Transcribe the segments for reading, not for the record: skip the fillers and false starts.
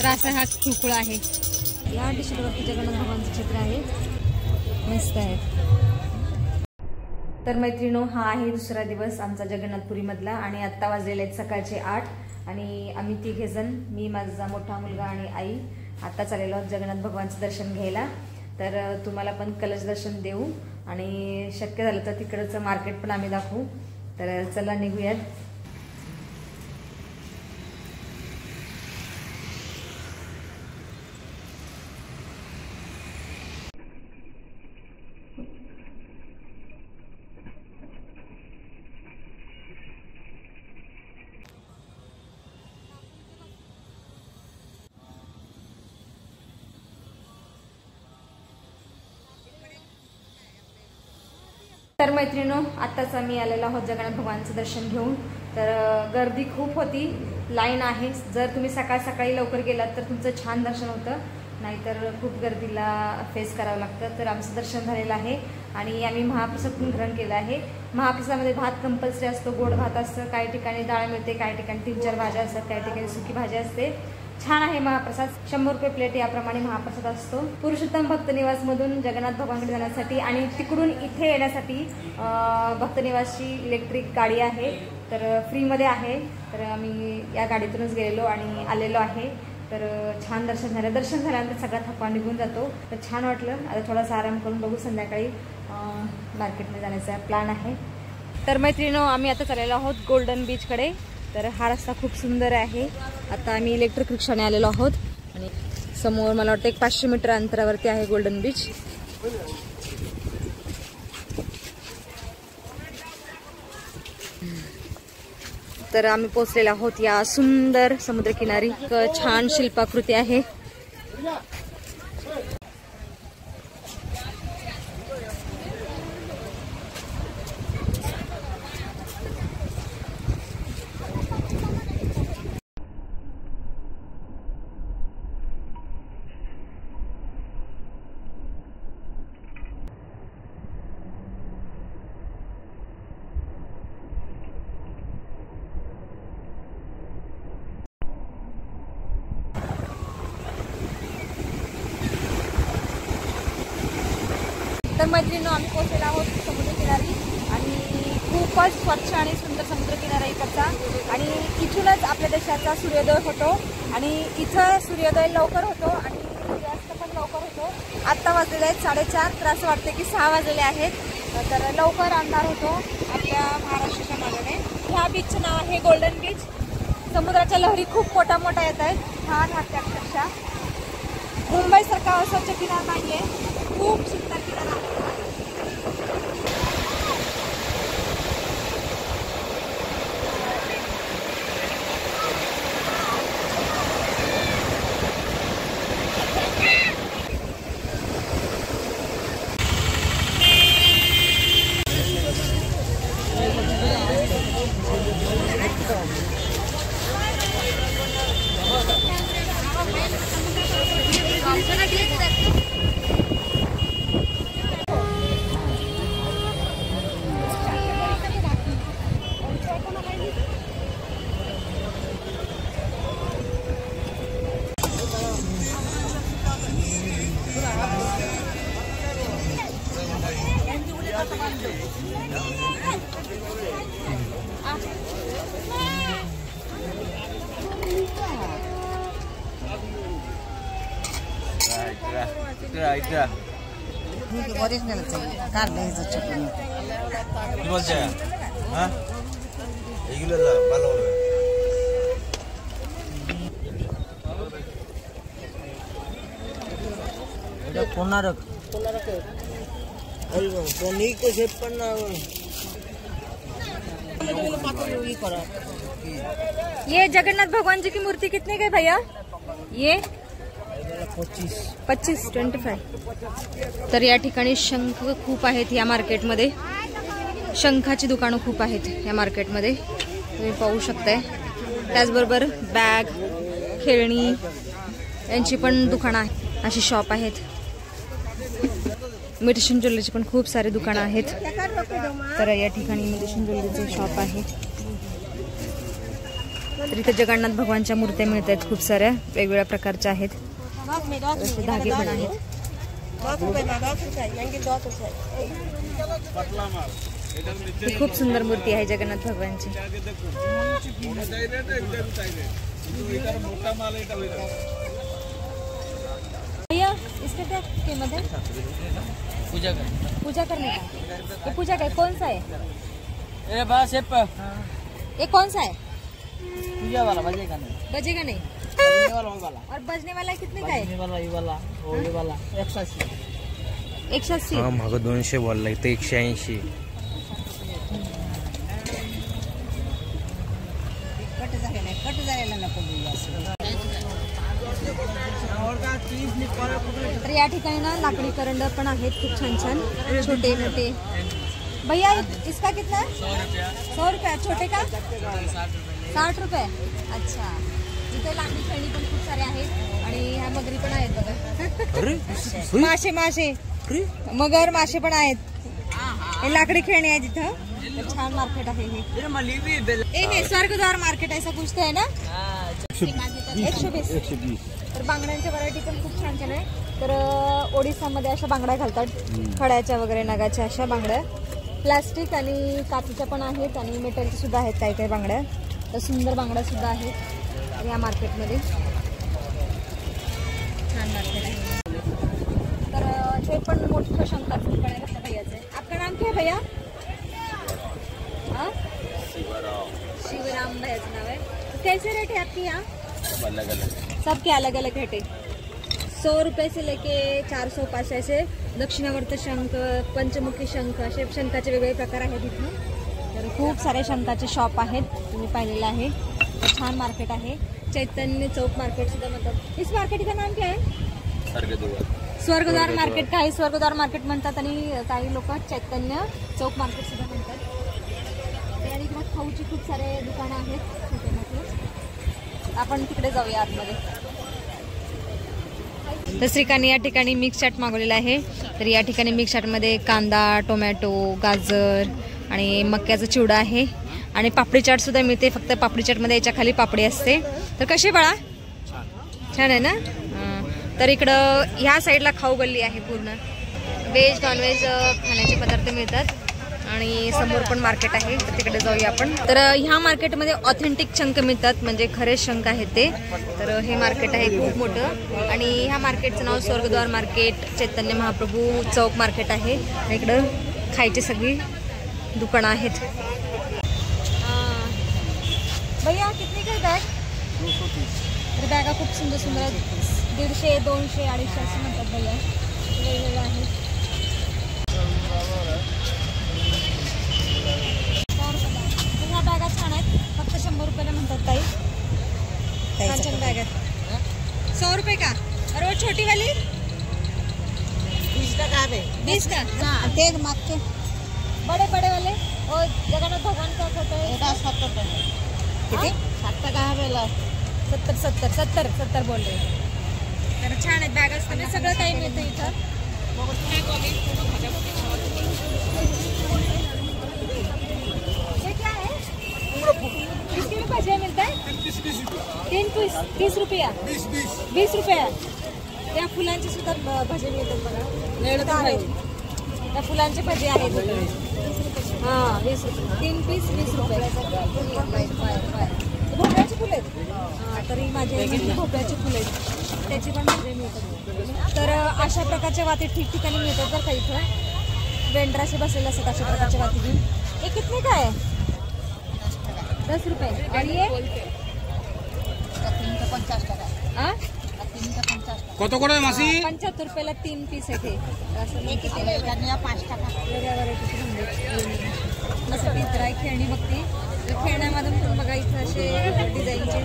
रासा हा खुळखुळा आहे। या टी-शर्टवरती जगन्नाथ भगवानचं चित्र आहे, मस्त आहे। तर मैत्रिणो, हा आहे दुसरा दिवस आमचा जगन्नाथपुरी मधला आणि आता वाजलेले आहेत सकाळचे 8 आणि आम्ही तिघे जण, मी, माझा मोठा मुलगा आणि आई आता चाललेलो आहोत जगन्नाथ भगवानचं दर्शन घ्यायला। तर तुम्हाला पण कलश दर्शन देऊ आणि शक्य झालं तर तिकडचं मार्केट पण आम्ही दाखवू। तर चला निघूयात। तर मैत्रिणो, आत्ताच आम्ही आलेलो आहोत जगन्नाथ भगवानचं दर्शन घेऊन। तर गर्दी खूप होती, लाईन आहे। जर तुम्ही सकाळी लवकर गेलात तर तुमचं छान दर्शन होतं, नाहीतर खूप गर्दीला फेस करावं लागतं। तर आमचं दर्शन झालेलं आहे आणि आम्ही महाप्रसाद पण ग्रहण केला आहे। महाप्रसादामध्ये भात कंपल्सरी असतो, गोड भात असतं, काही ठिकाणी डाळ मिळते, काही ठिकाणी 3-4 भाज्या असतात, काही ठिकाणी सुकी भाजी असते। छान आहे महाप्रसाद, 100 रुपये प्लेट याप्रमाणे महाप्रसाद असतो। पुरुषोत्तम भक्त निवास मधून जगन्नाथ भगवानकडे जाण्यासाठी आणि तिकडून इथे येण्यासाठी भक्त निवासची इलेक्ट्रिक गाडी आहे, तर फ्रीमध्ये आहे। तर आम्ही या गाडीतूनच गेलेलो आणि आलेलो आहे। तर छान दर्शन झालं। दर्शन झाल्यानंतर सगळा थकवा निघून जातो, तर छान वाटलं। आता थोडासा आराम करून बघू, संध्याकाळी मार्केटमध्ये जाण्याचा प्लॅन आहे। तर मैत्रिणो, आम्ही आता चाललेलो आहोत गोल्डन बीचकडे। तर हा रस्ता खूप सुंदर आहे। आता आम्ही इलेक्ट्रिक रिक्षाने आलेलो आहोत आणि समोर मला वाटतं 500 मीटर अंतरावरती आहे गोल्डन बीच। तर आम्ही पोहोचलेलो आहोत या सुंदर समुद्रकिनारी। छान शिल्पाकृती आहे। तर मैत्रिणींनो, आम्ही पोहोचलेलो आहोत समुद्रकिनारी आणि खूपच स्वच्छ आणि सुंदर समुद्रकिनारा इकडचा आणि इथूनच आपल्या देशाचा सूर्योदय होतो आणि इथं सूर्योदय लवकर होतो आणि सूर्यास्त पण लवकर होतो। आत्ता वाजलेले आहेत 4:30, तर असं वाटतं की 6 वाजलेले आहेत। तर लवकर अंधार होतो आपल्या महाराष्ट्राच्या मानाने। ह्या बीचचं नाव आहे गोल्डन बीच। समुद्राच्या लहरी खूप मोठ्या येत आहेत, छान वाटते अक्षरशः। मुंबईसारखा स्वच्छ किनारा नाहीये, खूप सुंदर किनारा आहे। ये जगन्नाथ भगवान जी की मूर्ति कितने के भैया? ये 25. तर या ठिकाणी शंख खूप आहेत या मार्केटमध्ये। शंखाची दुकानं खूप आहेत या मार्केटमध्ये, तुम्ही पाहू शकताय। त्याचबरोबर बॅग, खेळणी यांची पण दुकानं आहेत, अशी शॉप आहेत। इमिटेशन ज्वेलरीची पण खूप सारे दुकानं आहेत। तर या ठिकाणी इमिटेशन ज्वेलरीचे शॉप आहे। तर इथे जगन्नाथ भगवानच्या मूर्त्या मिळत आहेत खूप साऱ्या वेगवेगळ्या प्रकारच्या आहेत. असे धागे पण आहेत. ही खूप सुंदर मूर्ती आहे जगन्नाथ भगवानची. भैया इसका क्या कीमत है? पूजा करने का. ये पूजा का कौन सा है? ये कौन सा है? पूजा वाला बजेगा नहीं. बजेगा नहीं. वाला और बजने वाला कितने का है? वाला ये वाला और ये वाला 180. 180. हा मागं 200 बोलला इथे 180. कट झालेला नको. तर या ठिकाणी ना लाकडी करंड पण आहेत खूप छान छान छोटे मोठे. भैया इसका कितना है? 100 रुपया. छोटे का 60 रुपये. अच्छा. इथे लाकडी खेळणी पण खूप सारे आहेत आणि ह्या मगरी पण आहेत बघा. मासे मासे मगर मासे पण आहेत. हे लाकडी खेळणी आहे तिथं. छान मार्केट आहे हे स्वर्गद्वार मार्केट ऐसा कुछ है ना. 120. तर बांगड्यांच्या व्हरायटी पण खूप छान छान आहे. तर ओडिसामध्ये अशा बांगड्या घालतात खड्याच्या वगैरे नगाच्या अशा बांगड्या. प्लास्टिक आणि काचेच्या पण आहेत आणि मेटलच्या सुद्धा आहेत काही काही बांगड्या. तर सुंदर बांगड्या सुद्धा आहेत या मार्केटमध्ये. छान मार्केट आहे. तर हे पण मोठं शंकाचं दुकान आहे कसं भैयाचं. आपका नाम क्या है भैया? शिवराम भैयाचं नाव आहे. कैसे रेट है आपके यहाँ? अलग अलग सबके अलग अलग रेट है. 100 रुपये से लेके 400 500 असे दक्षिणावर्त शंख पंचमुखी शंख असे शंखाचे वेगवेगळे प्रकार आहेत इथं. तर खूप सारे शंखाचे शॉप आहेत तुम्ही पाहिलेलं आहे. छान मार्केट आहे. चैतन्य चौक मार्केट सुद्धा म्हणतात. इस मार्केट का नाम क्या है? स्वर्गद्वार मार्केट. काही स्वर्गद्वार मार्केट म्हणतात आणि काही लोक चैतन्य चौक मार्केट सुद्धा म्हणतात. त्या इकडे खाऊची खूप सारे दुकानं आहेत छोटे मोठे. आपण तिकडे जाऊया आतमध्ये. तर श्रीकांनी या ठिकाणी मिक्स चाट मागवलेला आहे. तर या ठिकाणी मिक्स चाटमध्ये कांदा टोमॅटो गाजर आणि मक्याचा चिवडा आहे आणि पापडी चाट सुद्धा मिळते. फक्त पापडी चाटमध्ये याच्या खाली पापडी असते. तर कशी बाळा? छान आहे ना. तर इकडं ह्या साईडला खाऊ गल्ली आहे पूर्ण. व्हेज नॉनव्हेज खाण्याचे पदार्थ मिळतात आणि समोर पण मार्केट आहे. तर तिकडे जाऊया आपण. तर ह्या मार्केटमध्ये ऑथेंटिक शंख मिळतात म्हणजे खरे शंख आहेत ते. तर हे मार्केट आहे खूप मोठं आणि ह्या मार्केटचं नाव स्वर्गद्वार मार्केट चैतन्य महाप्रभू चौक मार्केट आहे. आणि इकडं खायची सगळी दुकानं आहेत. भैया कितनी का बॅग? 230. तर बॅगा खूप सुंदर सुंदर आहेत. 150 200 250 असं म्हणतात भैया. वेगवेगळं आहे. ह्या बॅगा छान आहेत. फक्त 100 रुपयाला म्हणतात ताई. छान छान बॅग आहेत. 100 रुपये का? अरे वो छोटी वाली 20 का है. 20 का. ते मागचे बड़े बड़े वाले और जगन्नाथ भगवान का फोटो है. 70 रुपये. किती? 70 का हवेला. 70 बोल रहे. तर छान आहेत बॅग असतं सगळं काही मिळतं इथं. ये क्या है? कितने में भजिया मिलता है? 3 पीस 30 रुपया. 20 रुपया. त्या फुलांचे सुद्धा भजे मिळतात बघा. त्या फुलांचे भजे आहेत. हां 20 रुपये. 3 पीस 20 रुपये. भोपळ्याची फुलं आहेत. तरी माझे भोपळ्याची फुलं आहेत त्याची पण भजे मिळतात. तर अशा प्रकारच्या वाती ठिकठिकाणी मिळतात बरं का इथं. वेंडराशी बसलेले असतात अशा प्रकारच्या वाती घेऊन. हे कितने का आहे? 10 रुपये. आणि ये 50 टाका. हां কত করে মাসি? 75 रुपयाला 3 पीस आहे ते. असं हे किती वेगळ्या 5 टाका. वेगळ्या व्हरायटीचे भांडे. मस्त इतर आहे खेळणी बघते. तर खेळण्यामधून पण बघा इथं असे डिझाईनचे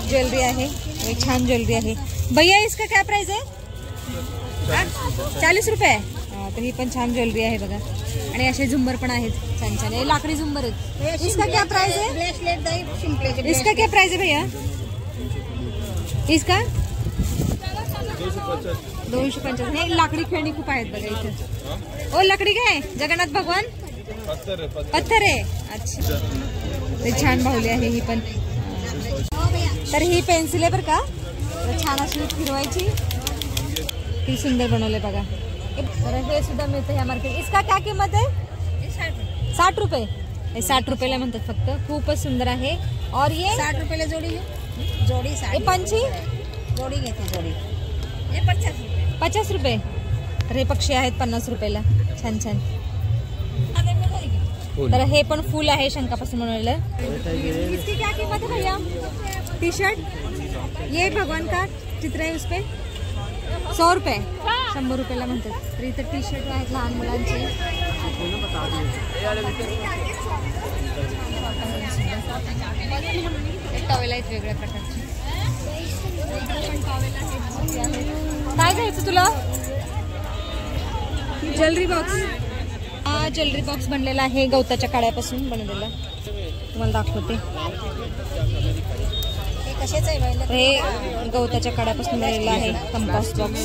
ज्वेलरी आहे. हे छान ज्वेलरी आहे. भैया इसका क्या प्राइस है? 40 रुपये. तर ही पण छान ज्वेलरी आहे बघा. आणि असे झुंबर पण आहेत छान छान. हे लाकडी झुंबर आहेत. इसका क्या प्राइस है? ब्रेसलेट दाई सिंपल. इसका क्या प्राइस है भैया? इसका 250. हे लाकडी खेळणी खूप आहेत बघा इथं. ओ लकडी काय? जगन्नाथ भगवान पत्थर आहे. अच्छा. ते छान बाहुली आहे ही पण. तर ही पेन्सिल आहे बरं का, तर छान अशी फिरवायची, ती सुंदर बनवले बघा. तर हे सुद्धा मिळतं ह्या मार्केट. इसका क्या किंमत आहे? 60 रुपये. हे 60 रुपयाला म्हणतात फक्त. खूपच सुंदर आहे. और ये 60 रुपयाला जोडी. जोडी 60. पंछी जोडी घेते जोडी. हे 50 रुपये. तर हे पक्षी आहेत 50 रुपयाला. छान छान. तर हे पण फुल आहे शंखापासून बनवलेलं. इसकी क्या कीमत है भैया? टी शर्ट ये भगवान का चित्र आहे उसपे 100 रुपये. 100 रुपयाला म्हणतात. तर इथं टी शर्ट आहेत लहान मुलांचे. टॉवेल आहेत वेगळ्या प्रकारचे. काय घ्यायचं तुला? Jewellery box. हा ज्वेलरी बॉक्स बनलेला आहे गवताच्या काड्यापासून बनवलेला. तुम्हाला दाखवते. हे कशाचं आहे बाईला? हे गवताच्या काड्यापासून बनलेला आहे कंपास बॉक्स.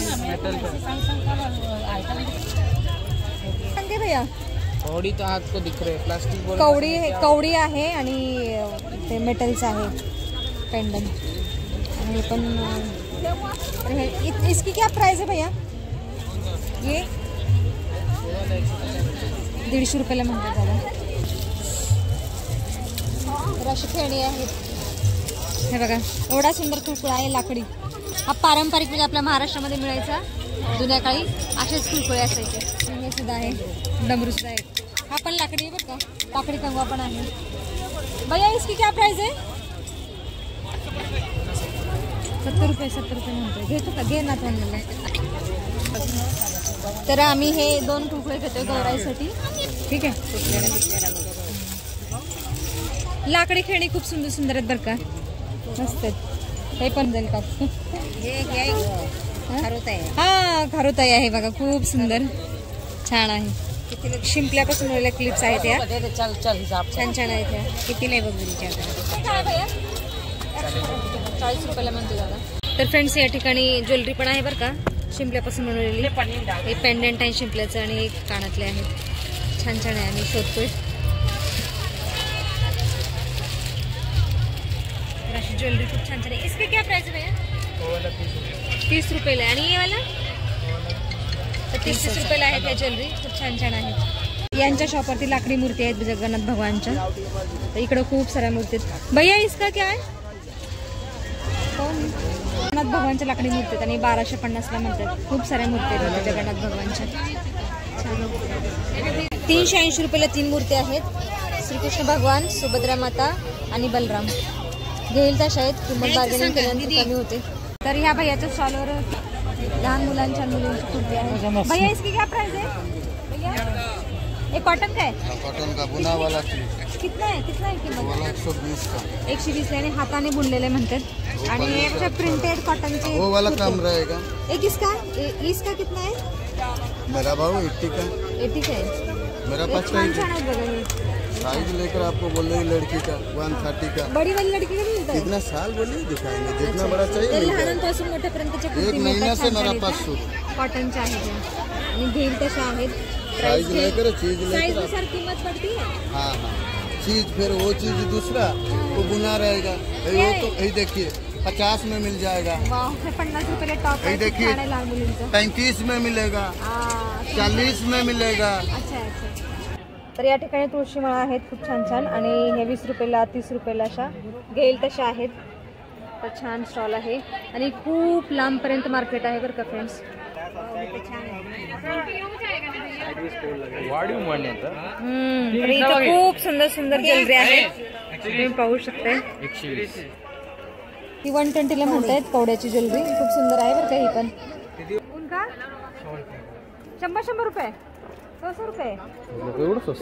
सांगे भैया. कौड़ी तो हाथ को दिख रहे, प्लास्टिक बोल. कवडी आहे आणि ते मेटलचं आहे पेंडन. आणि हे पण इसकी क्या प्राइस है भैया? ये 150 रुपयाला म्हणतात दादा. तर अशी खेळणी आहेत. हे बघा एवढा सुंदर कुळकुळा आहे लाकडी. हा पारंपरिक म्हणजे आपल्या महाराष्ट्रामध्ये मिळायचा जुन्या काळी. असेच कुळकुळे असायचे. हे सुद्धा आहे. डमरू सुद्धा आहे. हा पण लाकडी आहे बरं का. लाकडी कंगवा पण आहे. भैया इसकी क्या प्राइस है? 70 रुपये म्हणतोय. घेतो का? घे ना त्यांना. तर आम्ही हे 2 कुळकुळे घेतोय गौराईसाठी. ठीक आहे. लाकडी खेळणी खूप सुंदर सुंदर आहेत बरं का. मस्त आहेत. हे पण जाईल का? हा खारुताई आहे बघा. खूप सुंदर छान आहे. शिंपल्यापासून बनवलेल्या क्लिप्स आहेत या. छान छान आहेत या. कितीला आहे बघ? 40 रुपयाला म्हणते दादा. तर फ्रेंड्स या ठिकाणी ज्वेलरी पण आहे बरं का, शिंपल्यापासून बनवलेली. हे पेंडेंट आहे शिंपल्याचं आणि एक कानातले आहेत. छान छान आहे. आम्ही शोधतोय. अशी ज्वेलरी खूप छान छान आहे. इसके क्या प्राइस है भैया? 30 रुपयाला. आणि ये वाला 30 रुपयाला आहे त्या ज्वेलरी. खूप छान छान आहेत. यांच्या शॉपवरती लाकडी मूर्ती आहेत जगन्नाथ भगवानच्या. तर इकडं खूप साऱ्या मूर्ती आहेत. भैया इसका क्या आहे? जगन्नाथ भगवानच्या लाकडी मूर्ती आहेत आणि 1250ला म्हणतात. खूप साऱ्या मूर्ती आहेत जगन्नाथ भगवानच्या. 380 रुपयाला 3 मूर्ती आहेत. श्रीकृष्ण भगवान, सुभद्रा माता आणि बलराम. घेईल तशा आहेत. किंमत बार्गेनिंग केल्यानंतर कमी होते. तर ह्या भैयाच्या स्टॉलवर लहान मुलांच्या मुलींची कुर्ती आहे. भैया इसकी क्या प्राइस है भैया? ये कॉटन का है? कॉटन का बुना वाला कितना है किंमत? 120 का. 120 आणि हाताने बुनलेले म्हणतात. आणि हे प्रिंटेड कॉटनचे वो वाला कम रहेगा. एक इसका कितना है? मेरा भाव 80 का. 80 का है. मेरा पास का छान आहे बघा. हे साइज लेकर आपको बोल रही लड़की का 130 का. बड़ी वाली लड़की का मिलता है. कितना साल बोलिए दिखाएंगे. जितना बड़ा चाहिए मिल जाएगा. लहानांपासून मोठ्यापर्यंतच्या एक कुर्ती महीना मिळतात. से मेरा पास सूट कॉटनच्या आहेत आणि घेईल तशा आहेत. साइज लेकर चीज साइज लेकर. नुसार किंमत पडती है. हाँ हाँ चीज फिर वो चीज दूसरा वो बुना रहेगा. वो तो यही देखिए 50 में मिल जाएगा. वाह 50 रुपये टॉप आहे. देखिए. लहान मुलींचं 35 में मिलेगा. 40 में मिलेगा. अच्छा. तर या ठिकाणी तुळशी माळा आहेत खूप छान छान. आणि हे 20 रुपयाला 30 रुपयाला अशा घेईल तशा आहेत. तर छान स्टॉल आहे आणि खूप लांबपर्यंत मार्केट आहे बरं का फ्रेंड्स. तर इथं खूप सुंदर सुंदर ज्वेलरी आहे. तुम्ही पाहू शकता. 120. ही 120ला म्हणतायत कवड्याची ज्वेलरी. खूप सुंदर आहे बरं का. ही पण उनका 100 रुपये 100 रुपये.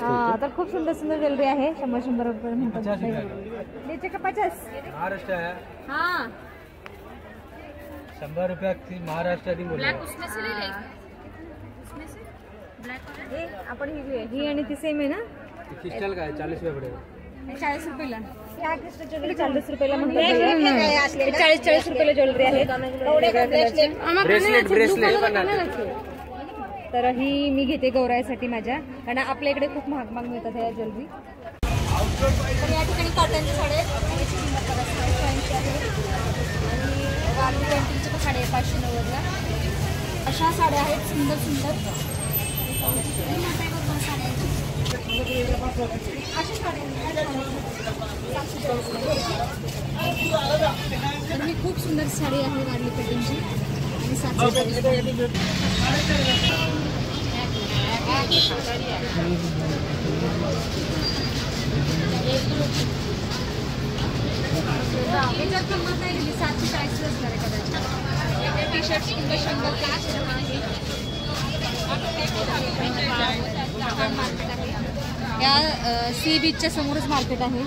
हा तर खूप सुंदर सुंदर ज्वेलरी आहे. 100 रुपये म्हणतात. नीचे का 50 महाराष्ट्र है. हाँ 100 रुपया महाराष्ट्र आपण ही आणि ती सेम आहे ना. क्रिस्टल का है 40 रुपये पड़ेगा. 40 रुपयाला. ह्या क्रिस्टल ज्वेलरी 40 रुपयाला म्हणतात. 40 रुपयाला ज्वेलरी आहे. तर ही मी घेते गौराईसाठी माझ्या. कारण आपल्या इकडे खूप महाग महाग मिळतात ह्या ज्वेलरी. तर या ठिकाणी कॉटनच्या साड्या 590ला. अशा साड्या आहेत सुंदर सुंदर. अशा साड्या तर ही खूप सुंदर साडी आहे वारली पॅटर्नची आणि 740. याच्यात किंमत नाही दिली 740 असणार आहे कदाचित. टी शर्ट 100 या सी बीचच्या समोरच मार्केट आहे.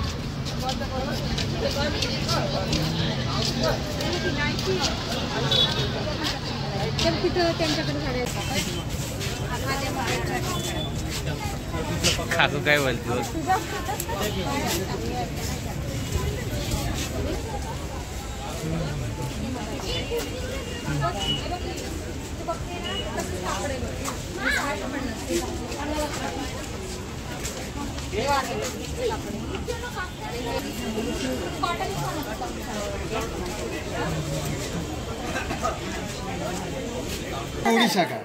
तर तिथं त्यांच्याकडे साड्या काकू काय बोलतो उड़ीसा का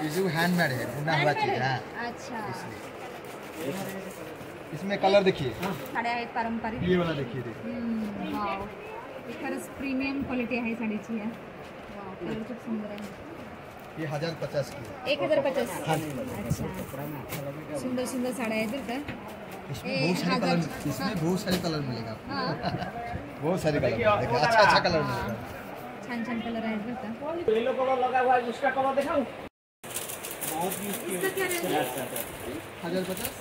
ये जो हैंडमेड है बुना हुआ चीज है. अच्छा इसमें कलर देखिए, साड्या आहेत पारंपरिक. ये वाला देखिए. वाव खरंच प्रीमियम क्वालिटी आहे साडीची. या वाव कलर खूप सुंदर आहे. ये 1050 की. 1050. अच्छा सुंदर सुंदर साड्या आहेत बरं का. इसमें बहुत सारे कलर, इसमें बहुत सारे कलर मिलेगा आपको. हां बहुत सारे कलर देखिए, अच्छा अच्छा कलर मिलेगा. छान छान कलर आहेत बरं का. येलो कलर लगा हुआ है, उसका कलर दिखाऊं? 1050. 1050.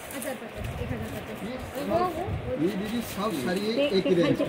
ये दीदी सब सारी एक ही रेंज का.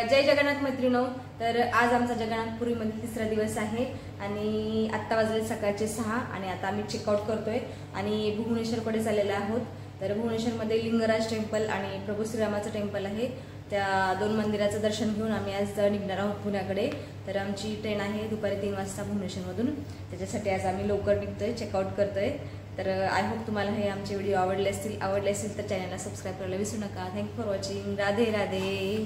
जय जगन्नाथ मैत्रिणो. तर आज आमचा जगन्नाथपुरीमध्ये 3रा दिवस आहे आणि आत्ता वाजले सकाळचे 6 आणि आता आम्ही चेकआउट करतोय आणि भुवनेश्वरकडे चाललेलो आहोत. तर भुवनेश्वरमध्ये लिंगराज टेम्पल आणि प्रभू श्रीरामाचं टेम्पल आहे. त्या 2 मंदिराचं दर्शन घेऊन आम्ही आज निघणार आहोत पुण्याकडे. तर आमची ट्रेन आहे दुपारी 3 वाजता भुवनेश्वरमधून. त्याच्यासाठी आज आम्ही लवकर निघतोय, चेकआउट करतोय. तर आय होप तुम्हाला हे आमचे व्हिडिओ आवडले असतील तर चॅनलला सबस्क्राईब करायला विसरू नका. Thank you for watching. Radhe Radhe.